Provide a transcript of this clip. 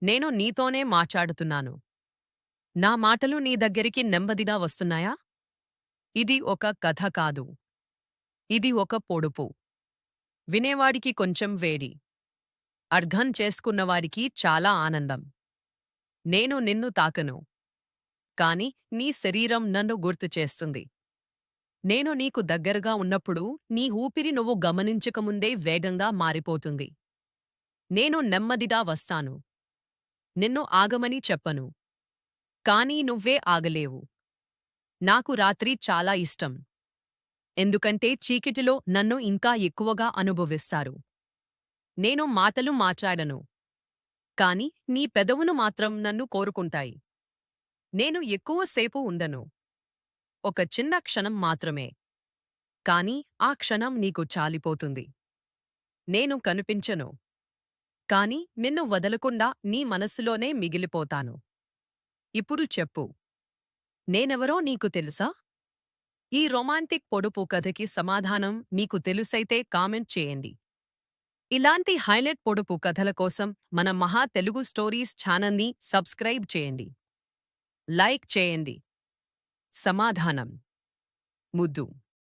నేను నీతోనే మాట్లాడుతున్నాను. నా మాటలు నీ దగ్గరికి నెమ్మదిగా వస్తున్నాయా? ఇది ఒక కథ కాదు. ఇది ఒక పొడుపు. వినేవాడికి కొంచెం వేడి. అర్థం చేసుకున్నవాడికి చాలా ఆనందం. నేను నిన్ను తాకను. కాని నీ శరీరం నన్ను గుర్తు చేస్తుంది. నేను నీకు దగ్గరగా ఉన్నప్పుడు నీ ఊపిరి నువ్వు గమనించకముందే వేగంగా మారిపోతుంది. నేను నెమ్మదిగా వస్తాను. నిన్ను ఆగమని చెప్పను. కానీ నువ్వే ఆగలేవు. నాకు రాత్రి చాలా ఇష్టం. ఎందుకంటే చీకటిలో నన్ను ఇంకా ఎక్కువగా అనుభవిస్తారు. నేను మాటలు మాట్లాడను. కాని నీ పెదవులు మాత్రం నన్ను కోరుకుంటాయి. నేను ఎక్కువసేపు ఉండను. ఒక చిన్న క్షణం మాత్రమే. కాని ఆ క్షణం నీకు చాలిపోతుంది. నేను కనిపించను. కాని నిన్ను వదలకుండా నీ మనస్సులోనే మిగిలిపోతాను. ఇప్పుడు చెప్పు. నేనెవరో నీకు తెలుసా? ఈ రొమాంటిక్ పొడుపు కథకి సమాధానం మీకు తెలుసైతే కామెంట్ చేయండి. ఇలాంటి హైలైట్ పొడుపు కథల కోసం మన మహా తెలుగు స్టోరీస్ ఛానల్ని సబ్స్క్రైబ్ చేయండి. లైక్ చేయండి. సమాధానం: ముద్దు.